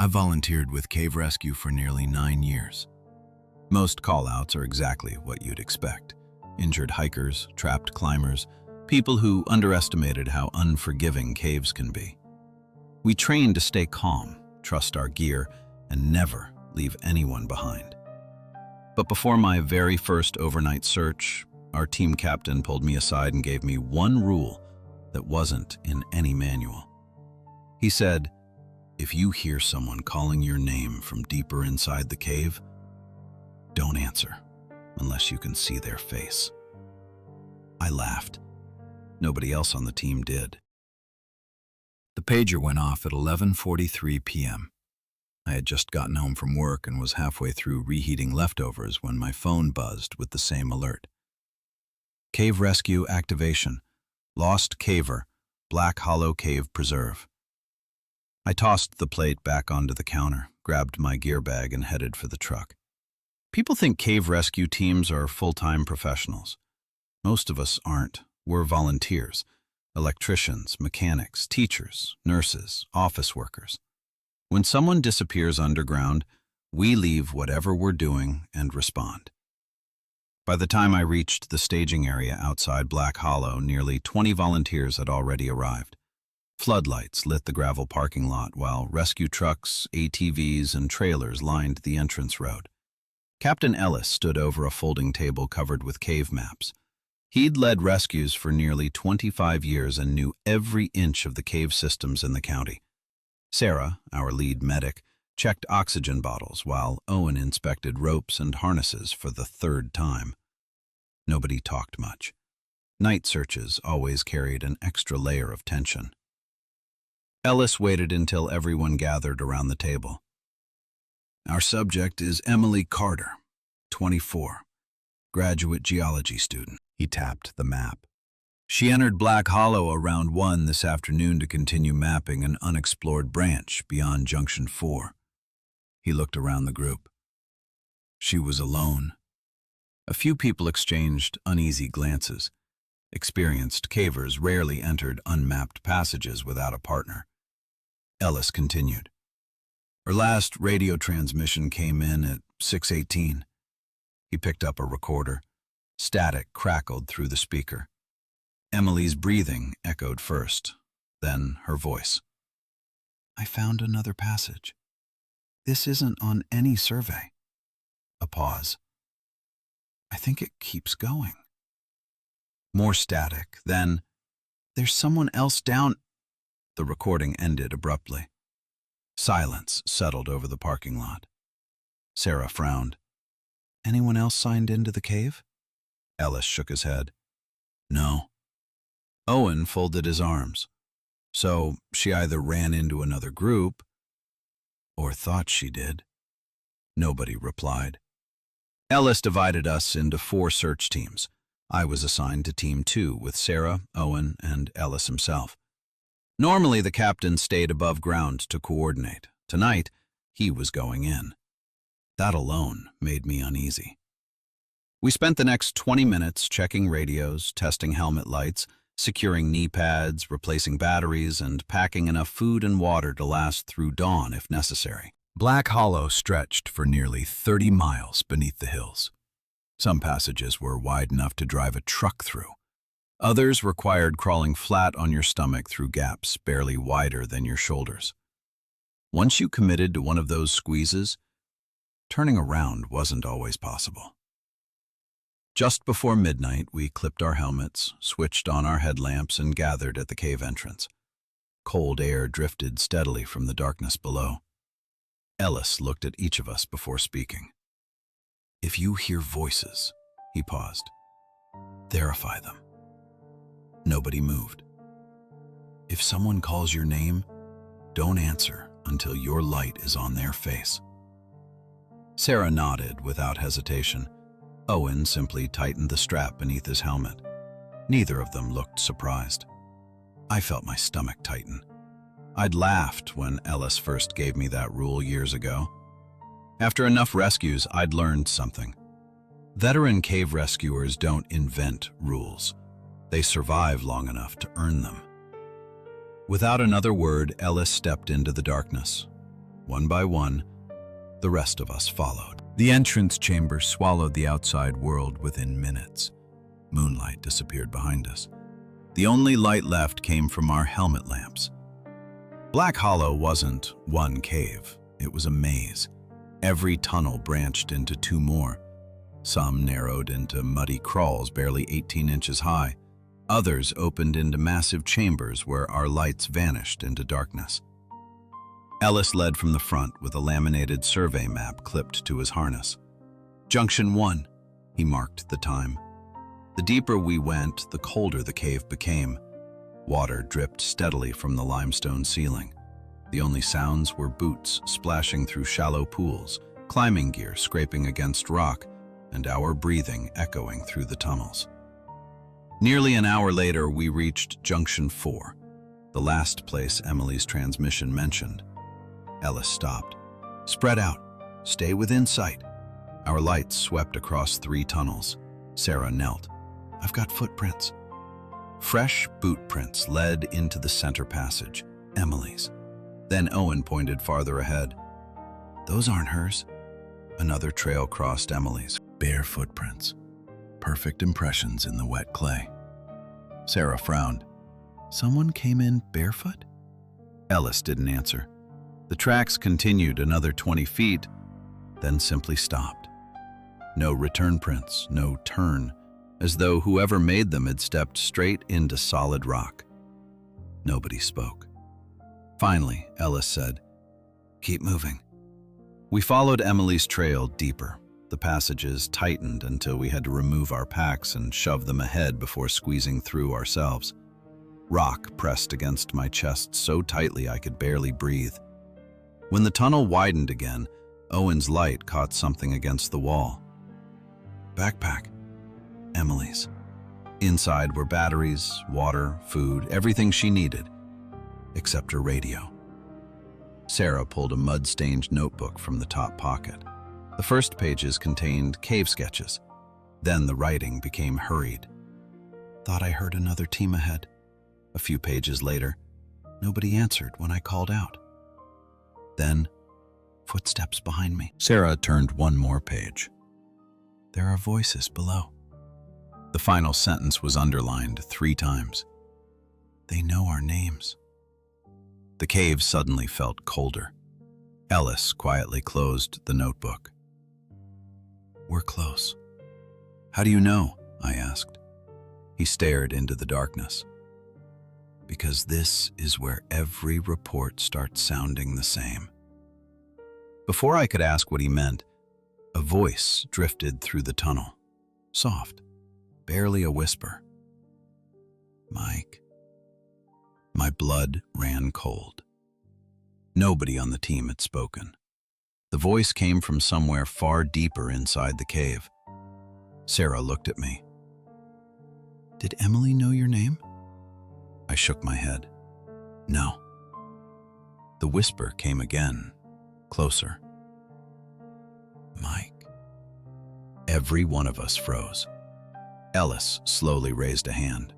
I've volunteered with Cave Rescue for nearly 9 years. Most callouts are exactly what you'd expect. Injured hikers, trapped climbers, people who underestimated how unforgiving caves can be. We train to stay calm, trust our gear, and never leave anyone behind. But before my very first overnight search, our team captain pulled me aside and gave me one rule that wasn't in any manual. He said, "If you hear someone calling your name from deeper inside the cave, don't answer unless you can see their face." I laughed. Nobody else on the team did. The pager went off at 11:43 p.m. I had just gotten home from work and was halfway through reheating leftovers when my phone buzzed with the same alert. Cave Rescue activation. Lost caver. Black Hollow Cave Preserve. I tossed the plate back onto the counter, grabbed my gear bag, and headed for the truck. People think cave rescue teams are full-time professionals. Most of us aren't. We're volunteers. Electricians, mechanics, teachers, nurses, office workers. When someone disappears underground, we leave whatever we're doing and respond. By the time I reached the staging area outside Black Hollow, nearly 20 volunteers had already arrived. Floodlights lit the gravel parking lot while rescue trucks, ATVs, and trailers lined the entrance road. Captain Ellis stood over a folding table covered with cave maps. He'd led rescues for nearly 25 years and knew every inch of the cave systems in the county. Sarah, our lead medic, checked oxygen bottles while Owen inspected ropes and harnesses for the third time. Nobody talked much. Night searches always carried an extra layer of tension. Ellis waited until everyone gathered around the table. "Our subject is Emily Carter, 24, graduate geology student." He tapped the map. "She entered Black Hollow around 1 this afternoon to continue mapping an unexplored branch beyond Junction 4. He looked around the group. She was alone. A few people exchanged uneasy glances. Experienced cavers rarely entered unmapped passages without a partner. Ellis continued. "Her last radio transmission came in at 6:18. He picked up a recorder. Static crackled through the speaker. Emily's breathing echoed first, then her voice. "I found another passage. This isn't on any survey." A pause. "I think it keeps going." More static, then, "There's someone else down." The recording ended abruptly. Silence settled over the parking lot. Sarah frowned. "Anyone else signed into the cave?" Ellis shook his head. "No." Owen folded his arms. "So she either ran into another group or thought she did." Nobody replied. Ellis divided us into 4 search teams. I was assigned to Team 2 with Sarah, Owen, and Ellis himself. Normally, the captain stayed above ground to coordinate. Tonight, he was going in. That alone made me uneasy. We spent the next 20 minutes checking radios, testing helmet lights, securing knee pads, replacing batteries, and packing enough food and water to last through dawn if necessary. Black Hollow stretched for nearly 30 miles beneath the hills. Some passages were wide enough to drive a truck through. Others required crawling flat on your stomach through gaps barely wider than your shoulders. Once you committed to one of those squeezes, turning around wasn't always possible. Just before midnight, we clipped our helmets, switched on our headlamps, and gathered at the cave entrance. Cold air drifted steadily from the darkness below. Ellis looked at each of us before speaking. "If you hear voices," he paused, "verify them." Nobody moved. "If someone calls your name, don't answer until your light is on their face." Sarah nodded without hesitation. Owen simply tightened the strap beneath his helmet. Neither of them looked surprised. I felt my stomach tighten. I'd laughed when Ellis first gave me that rule years ago. After enough rescues, I'd learned something. Veteran cave rescuers don't invent rules. They survive long enough to earn them. Without another word, Ellis stepped into the darkness. One by one, the rest of us followed. The entrance chamber swallowed the outside world within minutes. Moonlight disappeared behind us. The only light left came from our helmet lamps. Black Hollow wasn't one cave. It was a maze. Every tunnel branched into two more. Some narrowed into muddy crawls barely 18 inches high. Others opened into massive chambers where our lights vanished into darkness. Ellis led from the front with a laminated survey map clipped to his harness. Junction 1, he marked the time. The deeper we went, the colder the cave became. Water dripped steadily from the limestone ceiling. The only sounds were boots splashing through shallow pools, climbing gear scraping against rock, and our breathing echoing through the tunnels. Nearly an hour later, we reached Junction 4, the last place Emily's transmission mentioned. Ellis stopped. Spread out. Stay within sight. Our lights swept across 3 tunnels. Sarah knelt. I've got footprints. Fresh boot prints led into the center passage, Emily's. Then Owen pointed farther ahead. Those aren't hers. Another trail crossed Emily's. Bare footprints. Perfect impressions in the wet clay. Sarah frowned. Someone came in barefoot? Ellis didn't answer. The tracks continued another 20 feet, then simply stopped. No return prints, no turn, as though whoever made them had stepped straight into solid rock. Nobody spoke. Finally, Ellis said, "Keep moving." We followed Emily's trail deeper. The passages tightened until we had to remove our packs and shove them ahead before squeezing through ourselves. Rock pressed against my chest so tightly I could barely breathe. When the tunnel widened again, Owen's light caught something against the wall. Backpack. Emily's. Inside were batteries, water, food, everything she needed, except her radio. Sarah pulled a mud-stained notebook from the top pocket. The first pages contained cave sketches. Then the writing became hurried. Thought I heard another team ahead. A few pages later, nobody answered when I called out. Then, footsteps behind me. Sarah turned one more page. There are voices below. The final sentence was underlined 3 times. They know our names. The cave suddenly felt colder. Ellis quietly closed the notebook. We're close. How do you know? I asked. He stared into the darkness. Because this is where every report starts sounding the same. Before I could ask what he meant, a voice drifted through the tunnel. Soft, barely a whisper. Mike. My blood ran cold. Nobody on the team had spoken. The voice came from somewhere far deeper inside the cave. Sarah looked at me. Did Emily know your name? I shook my head. No. The whisper came again, closer. Mike. Every one of us froze. Ellis slowly raised a hand.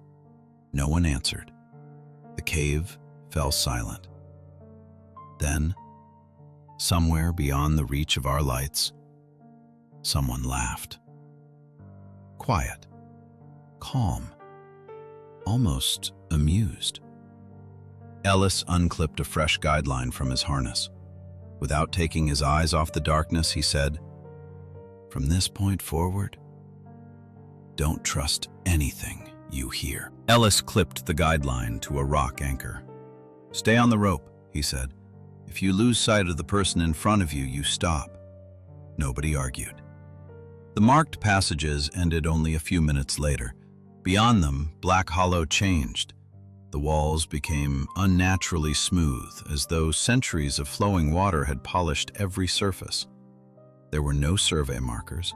No one answered. The cave fell silent. Then, somewhere beyond the reach of our lights, someone laughed. Quiet, calm, almost amused. Ellis unclipped a fresh guideline from his harness. Without taking his eyes off the darkness, he said, "From this point forward, don't trust anything you hear." Ellis clipped the guideline to a rock anchor. "Stay on the rope," he said. "If you lose sight of the person in front of you, you stop." Nobody argued. The marked passages ended only a few minutes later. Beyond them, Black Hollow changed. The walls became unnaturally smooth, as though centuries of flowing water had polished every surface. There were no survey markers,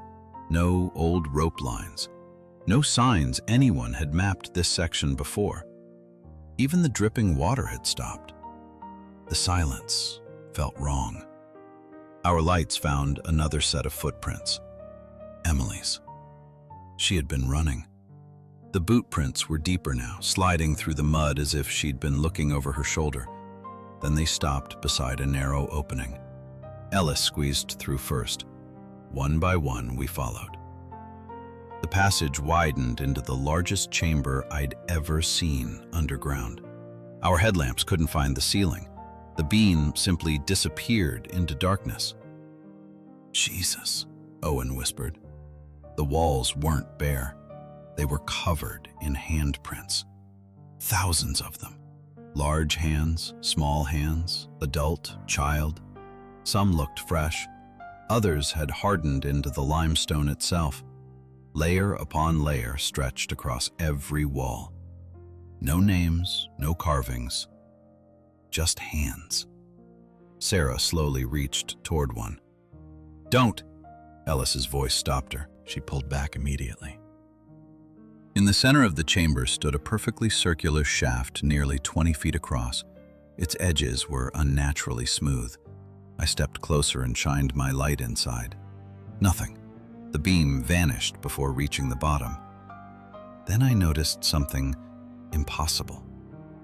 no old rope lines, no signs anyone had mapped this section before. Even the dripping water had stopped. The silence felt wrong. Our lights found another set of footprints. Emily's. She had been running. The boot prints were deeper now, sliding through the mud as if she'd been looking over her shoulder. Then they stopped beside a narrow opening. Ellis squeezed through first. One by one, we followed. The passage widened into the largest chamber I'd ever seen underground. Our headlamps couldn't find the ceiling. The beam simply disappeared into darkness. "Jesus," Owen whispered. The walls weren't bare. They were covered in handprints. Thousands of them. Large hands, small hands, adult, child. Some looked fresh. Others had hardened into the limestone itself. Layer upon layer stretched across every wall. No names, no carvings, just hands. Sarah slowly reached toward one. "Don't!" Ellis's voice stopped her. She pulled back immediately. In the center of the chamber stood a perfectly circular shaft nearly 20 feet across. Its edges were unnaturally smooth. I stepped closer and shined my light inside. Nothing. The beam vanished before reaching the bottom. Then I noticed something impossible.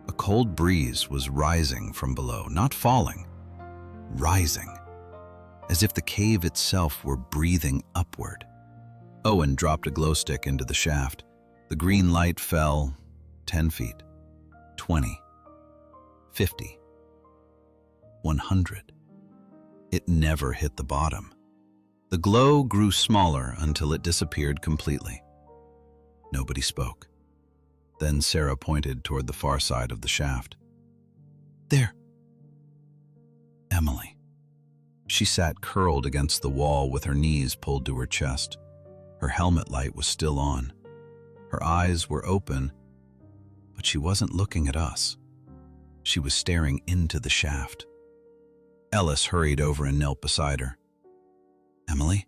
A cold breeze was rising from below, not falling, rising, as if the cave itself were breathing upward. Owen dropped a glow stick into the shaft. The green light fell 10 feet, 20, 50, 100. It never hit the bottom. The glow grew smaller until it disappeared completely. Nobody spoke. Then Sarah pointed toward the far side of the shaft. "There." Emily. She sat curled against the wall with her knees pulled to her chest. Her helmet light was still on. Her eyes were open, but she wasn't looking at us. She was staring into the shaft. Ellis hurried over and knelt beside her. "Emily?"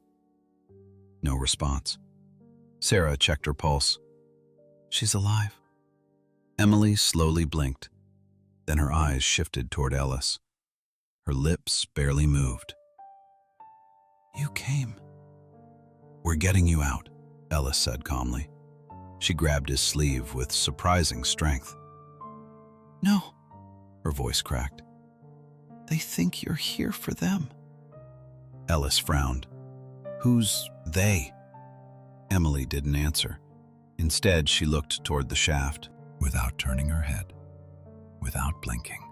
No response. Sarah checked her pulse. "She's alive." Emily slowly blinked. Then her eyes shifted toward Ellis. Her lips barely moved. "You came." "We're getting you out," Ellis said calmly. She grabbed his sleeve with surprising strength. "No," her voice cracked. "They think you're here for them." Ellis frowned. "Who's they?" Emily didn't answer. Instead, she looked toward the shaft, without turning her head, without blinking.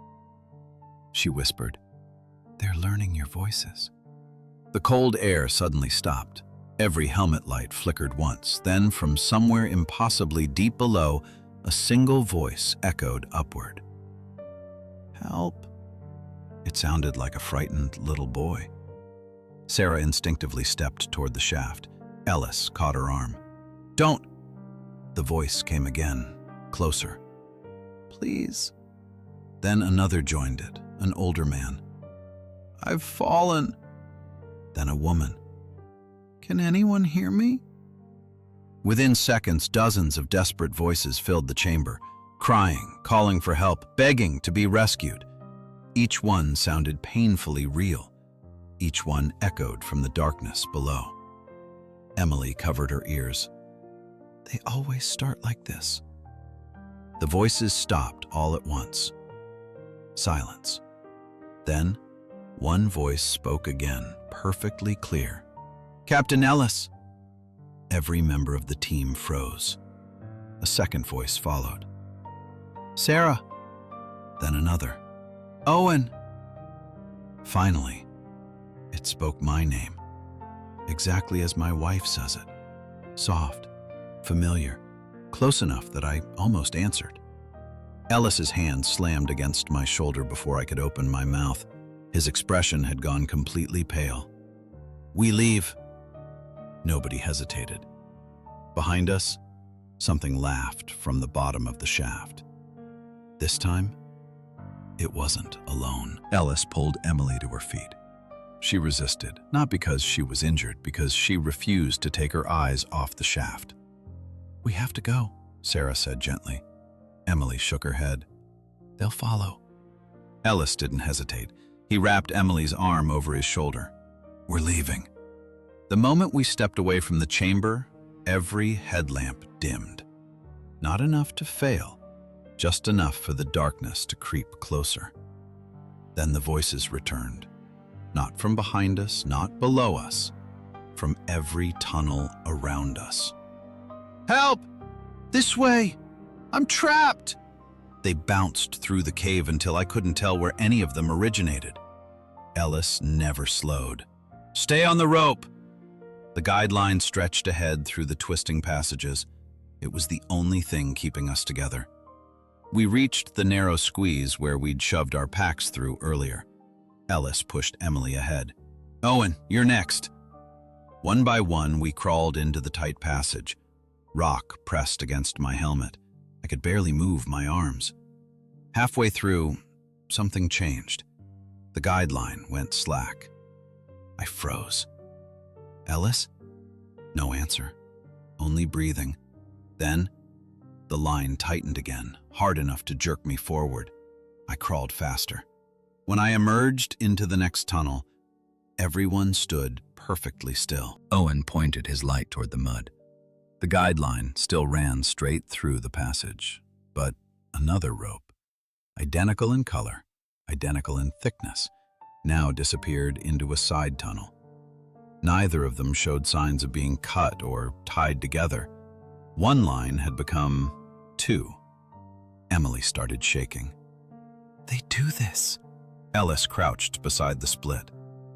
She whispered, "They're learning your voices." The cold air suddenly stopped. Every helmet light flickered once. Then, from somewhere impossibly deep below, a single voice echoed upward. "Help." It sounded like a frightened little boy. Sarah instinctively stepped toward the shaft. Ellis caught her arm. "Don't!" The voice came again, closer. "Please." Then another joined it, an older man. "I've fallen." Then a woman. "Can anyone hear me?" Within seconds, dozens of desperate voices filled the chamber, crying, calling for help, begging to be rescued. Each one sounded painfully real. Each one echoed from the darkness below. Emily covered her ears. "They always start like this." The voices stopped all at once. Silence. Then, one voice spoke again, perfectly clear. "Captain Ellis!" Every member of the team froze. A second voice followed. "Sarah!" Then another. "Owen!" Finally, it spoke my name, exactly as my wife says it. Soft, familiar, close enough that I almost answered. Ellis's hand slammed against my shoulder before I could open my mouth. His expression had gone completely pale. "We leave." Nobody hesitated. Behind us, something laughed from the bottom of the shaft. This time, it wasn't alone. Ellis pulled Emily to her feet. She resisted, not because she was injured, because she refused to take her eyes off the shaft. "We have to go," Sarah said gently. Emily shook her head. "They'll follow." Ellis didn't hesitate. He wrapped Emily's arm over his shoulder. "We're leaving." The moment we stepped away from the chamber, every headlamp dimmed. Not enough to fail, just enough for the darkness to creep closer. Then the voices returned. Not from behind us, not below us, from every tunnel around us. "Help! This way! I'm trapped!" They bounced through the cave until I couldn't tell where any of them originated. Ellis never slowed. "Stay on the rope!" The guideline stretched ahead through the twisting passages. It was the only thing keeping us together. We reached the narrow squeeze where we'd shoved our packs through earlier. Ellis pushed Emily ahead. "Owen, you're next." One by one, we crawled into the tight passage. Rock pressed against my helmet. I could barely move my arms. Halfway through, something changed. The guideline went slack. I froze. "Ellis?" No answer. Only breathing. Then, the line tightened again, hard enough to jerk me forward. I crawled faster. When I emerged into the next tunnel, everyone stood perfectly still. Owen pointed his light toward the mud. The guideline still ran straight through the passage, but another rope, identical in color, identical in thickness, now disappeared into a side tunnel. Neither of them showed signs of being cut or tied together. One line had become two. Emily started shaking. "They do this." Ellis crouched beside the split.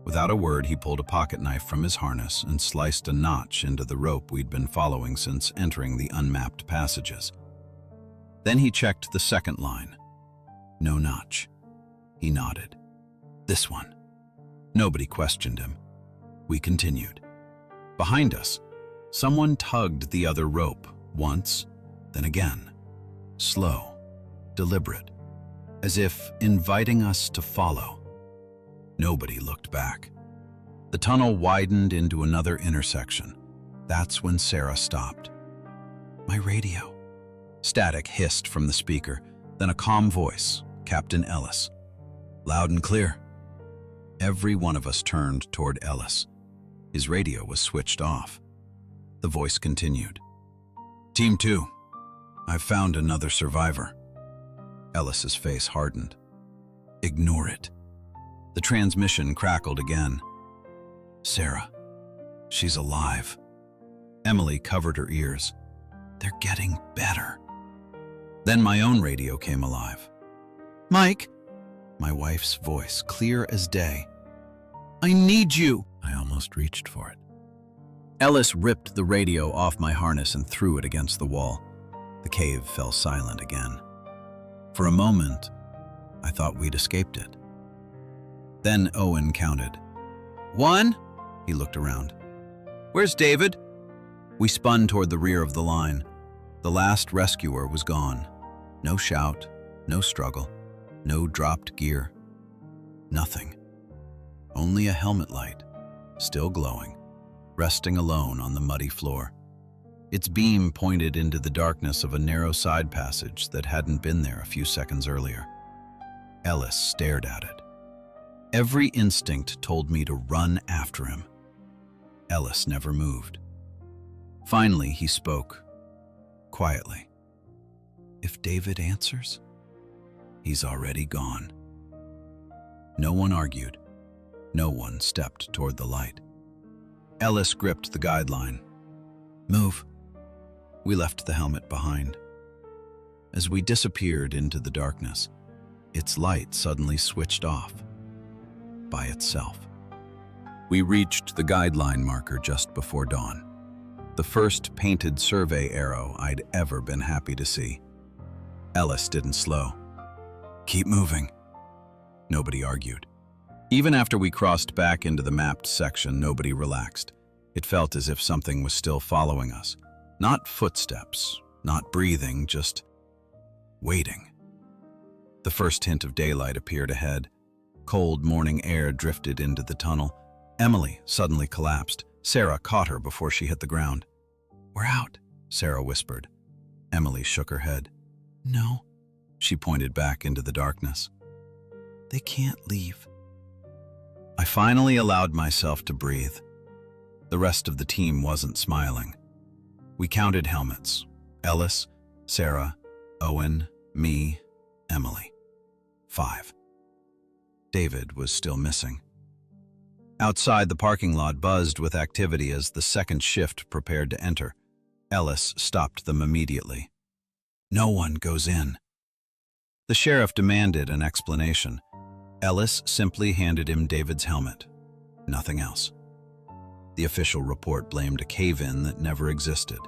Without a word, he pulled a pocket knife from his harness and sliced a notch into the rope we'd been following since entering the unmapped passages. Then he checked the second line. No notch. He nodded. "This one." Nobody questioned him. We continued. Behind us, someone tugged the other rope, once, then again. Slow, deliberate, as if inviting us to follow. Nobody looked back. The tunnel widened into another intersection. That's when Sarah stopped. "My radio." Static hissed from the speaker, then a calm voice, Captain Ellis. "Loud and clear." Every one of us turned toward Ellis. His radio was switched off. The voice continued. "Team 2, I've found another survivor." Ellis's face hardened. "Ignore it." The transmission crackled again. "Sarah, she's alive." Emily covered her ears. "They're getting better." Then my own radio came alive. "Mike," my wife's voice, clear as day. "I need you." I almost reached for it. Ellis ripped the radio off my harness and threw it against the wall. The cave fell silent again. For a moment, I thought we'd escaped it. Then Owen counted. 1. He looked around. "Where's David?" We spun toward the rear of the line. The last rescuer was gone. No shout, no struggle, no dropped gear. Nothing. Only a helmet light, still glowing, resting alone on the muddy floor. Its beam pointed into the darkness of a narrow side passage that hadn't been there a few seconds earlier. Ellis stared at it. Every instinct told me to run after him. Ellis never moved. Finally, he spoke, quietly. "If David answers, he's already gone." No one argued. No one stepped toward the light. Ellis gripped the guideline. "Move." We left the helmet behind. As we disappeared into the darkness, its light suddenly switched off. By itself. We reached the guideline marker just before dawn. The first painted survey arrow I'd ever been happy to see. Ellis didn't slow. "Keep moving." Nobody argued. Even after we crossed back into the mapped section, nobody relaxed. It felt as if something was still following us. Not footsteps, not breathing, just waiting. The first hint of daylight appeared ahead. Cold morning air drifted into the tunnel. Emily suddenly collapsed. Sarah caught her before she hit the ground. "We're out," Sarah whispered. Emily shook her head. "No." She pointed back into the darkness. "They can't leave." I finally allowed myself to breathe. The rest of the team wasn't smiling. We counted helmets. Ellis, Sarah, Owen, me, Emily. 5. David was still missing. Outside, the parking lot buzzed with activity as the second shift prepared to enter. Ellis stopped them immediately. "No one goes in." The sheriff demanded an explanation. Ellis simply handed him David's helmet. Nothing else. The official report blamed a cave-in that never existed.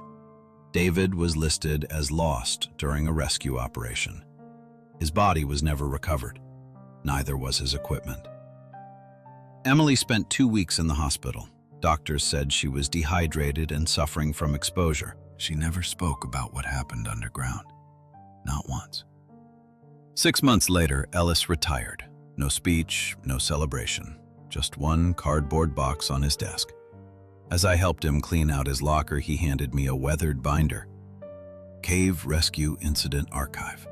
David was listed as lost during a rescue operation. His body was never recovered. Neither was his equipment. Emily spent 2 weeks in the hospital. Doctors said she was dehydrated and suffering from exposure. She never spoke about what happened underground. Not once. 6 months later, Ellis retired. No speech, no celebration. Just one cardboard box on his desk. As I helped him clean out his locker, he handed me a weathered binder. Cave Rescue Incident Archive.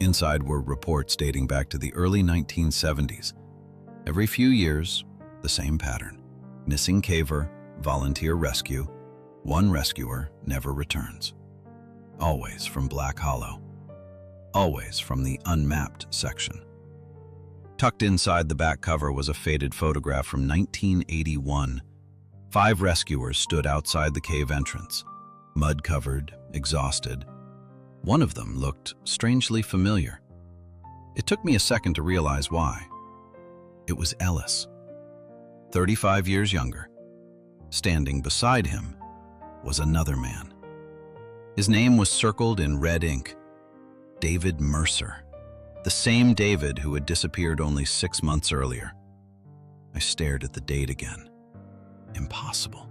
Inside were reports dating back to the early 1970s. Every few years, the same pattern. Missing caver, volunteer rescue, one rescuer never returns. Always from Black Hollow. Always from the unmapped section. Tucked inside the back cover was a faded photograph from 1981. 5 rescuers stood outside the cave entrance, mud-covered, exhausted. One of them looked strangely familiar. It took me a second to realize why. It was Ellis, 35 years younger. Standing beside him was another man. His name was circled in red ink. David Mercer. The same David who had disappeared only 6 months earlier. I stared at the date again. Impossible.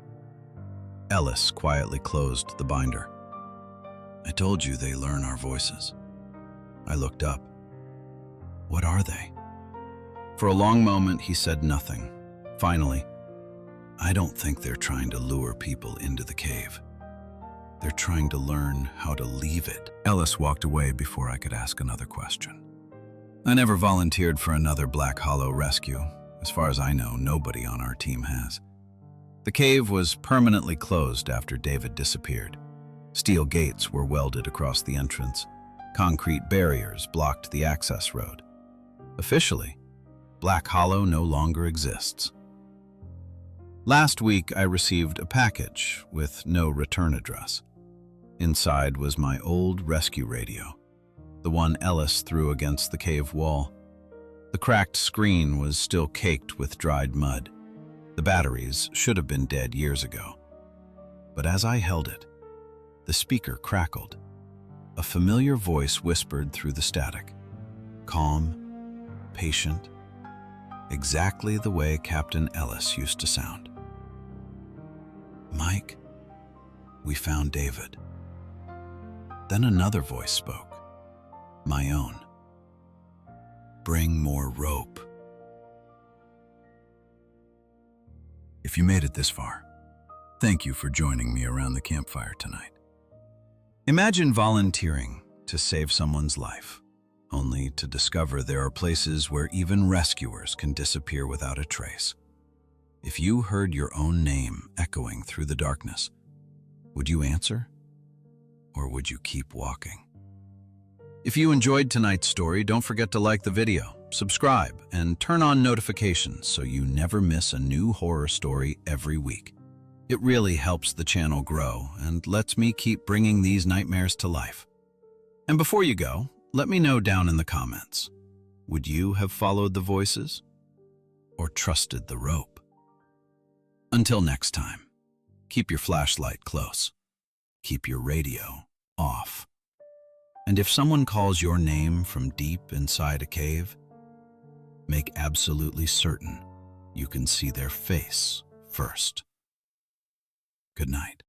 Ellis quietly closed the binder. "I told you they learn our voices." I looked up. "What are they?" For a long moment, he said nothing. Finally, "I don't think they're trying to lure people into the cave. They're trying to learn how to leave it." Ellis walked away before I could ask another question. I never volunteered for another Black Hollow rescue. As far as I know, nobody on our team has. The cave was permanently closed after David disappeared. Steel gates were welded across the entrance. Concrete barriers blocked the access road. Officially, Black Hollow no longer exists. Last week, I received a package with no return address. Inside was my old rescue radio, the one Ellis threw against the cave wall. The cracked screen was still caked with dried mud. The batteries should have been dead years ago. But as I held it, the speaker crackled. A familiar voice whispered through the static. Calm, patient, exactly the way Captain Ellis used to sound. "Mike, we found David." Then another voice spoke, my own. "Bring more rope." If you made it this far, thank you for joining me around the campfire tonight. Imagine volunteering to save someone's life, only to discover there are places where even rescuers can disappear without a trace. If you heard your own name echoing through the darkness, would you answer? Or would you keep walking? If you enjoyed tonight's story, don't forget to like the video, subscribe, and turn on notifications so you never miss a new horror story every week. It really helps the channel grow and lets me keep bringing these nightmares to life. And before you go, let me know down in the comments, would you have followed the voices or trusted the rope? Until next time, keep your flashlight close, keep your radio off. And if someone calls your name from deep inside a cave, make absolutely certain you can see their face first. Good night.